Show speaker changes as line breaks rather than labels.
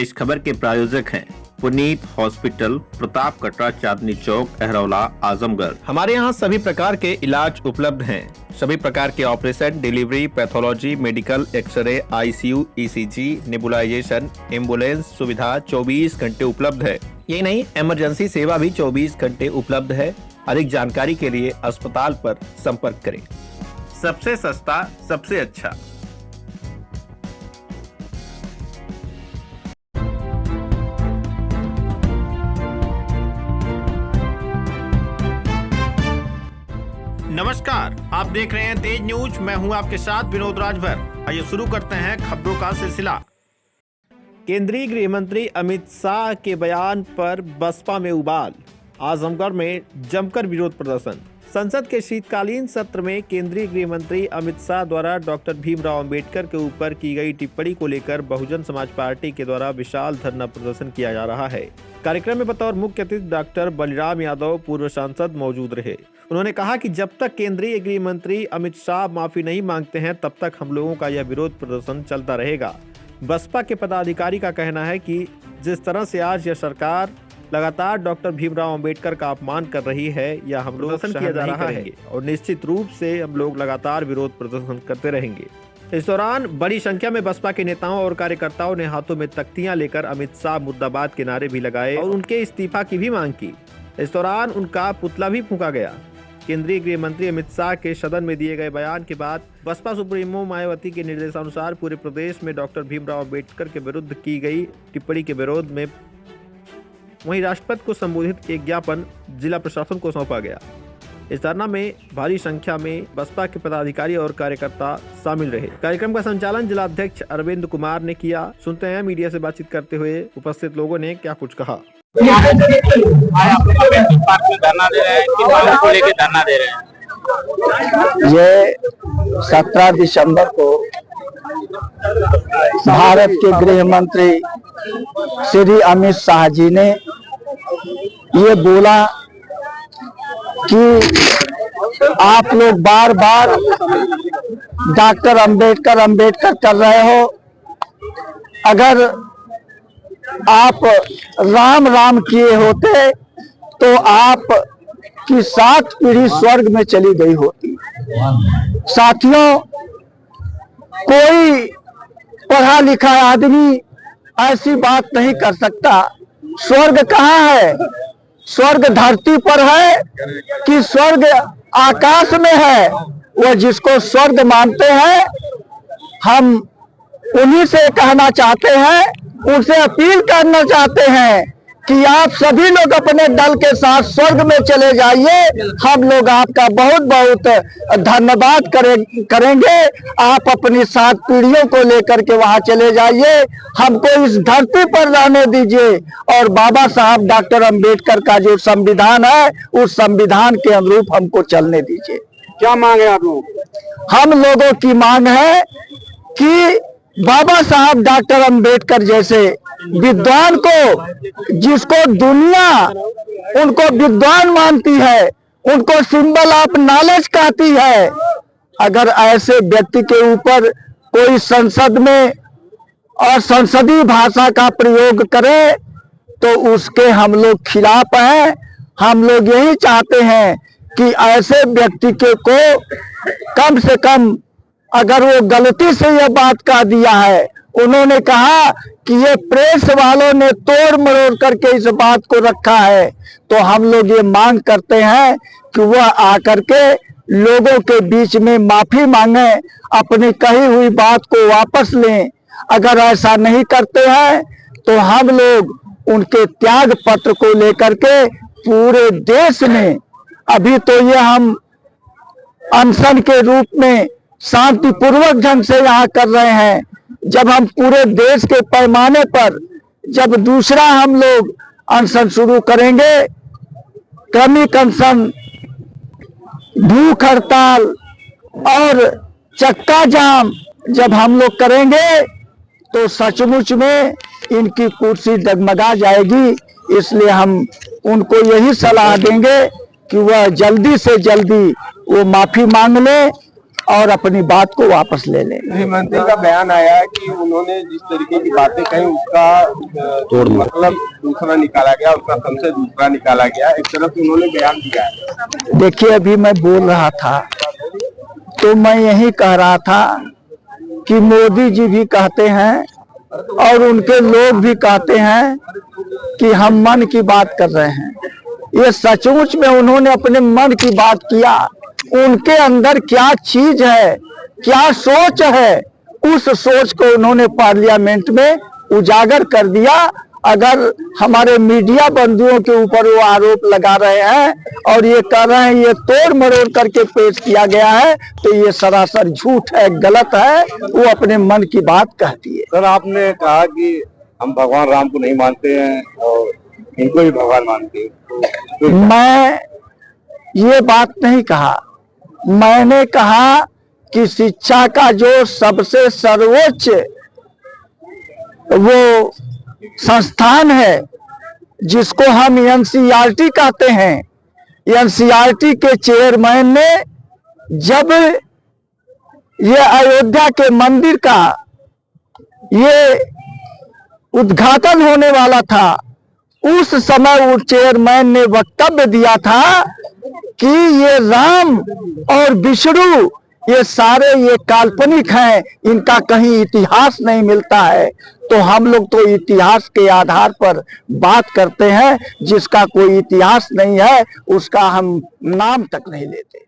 इस खबर के प्रायोजक हैं पुनीत हॉस्पिटल, प्रताप कटरा, चांदनी चौक, अहरौला, आजमगढ़। हमारे यहाँ सभी प्रकार के इलाज उपलब्ध हैं। सभी प्रकार के operation, delivery, pathology, medical, X ray, ICU, ECG, nebulisation, ambulance सुविधा 24 घंटे उपलब्ध है। ये नहीं, इमरजेंसी सेवा भी 24 घंटे उपलब्ध है। अधिक जानकारी के लिए अस्पताल पर संपर्क करें। सबसे सस्ता, सबसे अच्छा। नमस्कार, आप देख रहे हैं तेज न्यूज। मैं हूं आपके साथ विनोद राजभर। आइए शुरू करते हैं खबरों का सिलसिला। केंद्रीय गृह मंत्री अमित शाह के बयान पर बसपा में उबाल। आजमगढ़ में जमकर विरोध प्रदर्शन। संसद के शीतकालीन सत्र में केंद्रीय गृह मंत्री अमित शाह द्वारा डॉक्टर भीमराव अंबेडकर के ऊपर की गई टिप्पणी को लेकर बहुजन समाज पार्टी के द्वारा विशाल धरना प्रदर्शन किया जा रहा है। कार्यक्रम में बतौर मुख्य अतिथि डॉक्टर बलिराम यादव, पूर्व सांसद, मौजूद रहे। उन्होंने कहा कि जब तक केंद्रीय गृह मंत्री अमित शाह माफी नहीं मांगते हैं, तब तक हम लोगों का यह विरोध प्रदर्शन चलता रहेगा। बसपा के पदाधिकारी का कहना है कि जिस तरह से आज यह सरकार लगातार डॉक्टर भीमराव अंबेडकर का अपमान कर रही है, यह हम लोग प्रदर्शन किया जा रहा है और निश्चित रूप से हम लोग लगातार विरोध प्रदर्शन करते रहेंगे। इस दौरान बड़ी संख्या में बसपा के नेताओं और कार्यकर्ताओं ने हाथों में तख्तियां लेकर अमित शाह मुर्दाबाद के नारे भी लगाए और उनके इस्तीफा की भी मांग की। इस दौरान उनका पुतला भी फूंका गया। केंद्रीय गृह मंत्री अमित शाह के सदन में दिए गए बयान के बाद बसपा सुप्रीमो मायावती के निर्देशानुसार पूरे प्रदेश में डॉक्टर भीमराव अंबेडकर के विरुद्ध की गई टिप्पणी के विरोध में वहीं राष्ट्रपति को संबोधित एक ज्ञापन जिला प्रशासन को सौंपा गया। इस धरना में भारी संख्या में बसपा के पदाधिकारी और कार्यकर्ता शामिल रहे। कार्यक्रम का संचालन जिलाध्यक्ष अरविंद कुमार ने किया। सुनते हैं मीडिया से बातचीत करते हुए उपस्थित लोगों ने क्या कुछ कहा।
धरना दे रहे हैं, किस मांग को लेकर धरना दे रहे हैं?
ये 17 दिसंबर को भारत के गृह मंत्री श्री अमित शाह जी ने ये बोला कि आप लोग बार बार डॉक्टर अंबेडकर कर रहे हो। अगर आप राम राम किए होते तो आप की 7 पीढ़ी स्वर्ग में चली गई होती। साथियों, कोई पढ़ा लिखा आदमी ऐसी बात नहीं कर सकता। स्वर्ग कहाँ है? स्वर्ग धरती पर है कि स्वर्ग आकाश में है? वह जिसको स्वर्ग मानते हैं, हम उन्हीं से कहना चाहते हैं, उनसे अपील करना चाहते हैं कि आप सभी लोग अपने दल के साथ स्वर्ग में चले जाइए। हम लोग आपका बहुत बहुत धन्यवाद करेंगे। आप अपनी 7 पीढ़ियों को लेकर के वहां चले जाइए। हमको इस धरती पर रहने दीजिए और बाबा साहब डॉक्टर अंबेडकर का जो संविधान है, उस संविधान के अनुरूप हमको चलने दीजिए।
क्या मांग है आप लोग?
हम लोगों की मांग है कि बाबा साहब डॉक्टर अंबेडकर जैसे विद्वान को, जिसको दुनिया उनको विद्वान मानती है, उनको सिंबल ऑफ नॉलेज कहती है, अगर ऐसे व्यक्ति के ऊपर कोई संसद में और संसदीय भाषा का प्रयोग करे तो उसके हम लोग खिलाफ हैं। हम लोग यही चाहते हैं कि ऐसे व्यक्ति के को कम से कम, अगर वो गलती से यह बात कह दिया है, उन्होंने कहा कि ये प्रेस वालों ने तोड़ मरोड़ करके इस बात को रखा है, तो हम लोग ये मांग करते हैं कि वह आकर के लोगों के बीच में माफी मांगे, अपनी कही हुई बात को वापस लें। अगर ऐसा नहीं करते हैं तो हम लोग उनके त्याग पत्र को लेकर के पूरे देश में, अभी तो ये हम अनशन के रूप में शांतिपूर्वक ढंग से यहाँ कर रहे हैं, जब हम पूरे देश के पैमाने पर जब दूसरा हम लोग अनशन शुरू करेंगे, क्रमिक अनशन, भूख हड़ताल और चक्का जाम जब हम लोग करेंगे तो सचमुच में इनकी कुर्सी डगमगा जाएगी। इसलिए हम उनको यही सलाह देंगे कि वह जल्दी से जल्दी वो माफी मांग ले और अपनी बात को वापस ले लें।
गृह मंत्री का बयान आया है कि उन्होंने जिस तरीके की बातें कही उसका मतलब दूसरा निकाला गया, उसका संशय दूसरा निकाला गया, एक तरफ से उन्होंने बयान दिया है।
देखिए, अभी मैं बोल रहा था तो मैं यही कह रहा था कि मोदी जी भी कहते हैं और उनके लोग भी कहते हैं कि हम मन की बात कर रहे हैं। ये सचमुच में उन्होंने अपने मन की बात किया, उनके अंदर क्या चीज है, क्या सोच है, उस सोच को उन्होंने पार्लियामेंट में उजागर कर दिया। अगर हमारे मीडिया बंधुओं के ऊपर वो आरोप लगा रहे हैं और ये कह रहे हैं ये तोड़ मरोड़ करके पेश किया गया है, तो ये सरासर झूठ है, गलत है। वो अपने मन की बात कहती है।
सर, आपने कहा कि हम भगवान राम को नहीं मानते हैं और इनको भी भगवान मानते हैं।
मैं ये बात नहीं कहा, मैंने कहा कि शिक्षा का जो सबसे सर्वोच्च वो संस्थान है जिसको हम एनसीईआरटी कहते हैं, एनसीईआरटी के चेयरमैन ने जब ये अयोध्या के मंदिर का ये उद्घाटन होने वाला था, उस समय वो चेयरमैन ने वक्तव्य दिया था कि ये राम और विष्णु ये सारे ये काल्पनिक हैं, इनका कहीं इतिहास नहीं मिलता है। तो हम लोग तो इतिहास के आधार पर बात करते हैं, जिसका कोई इतिहास नहीं है उसका हम नाम तक नहीं लेते।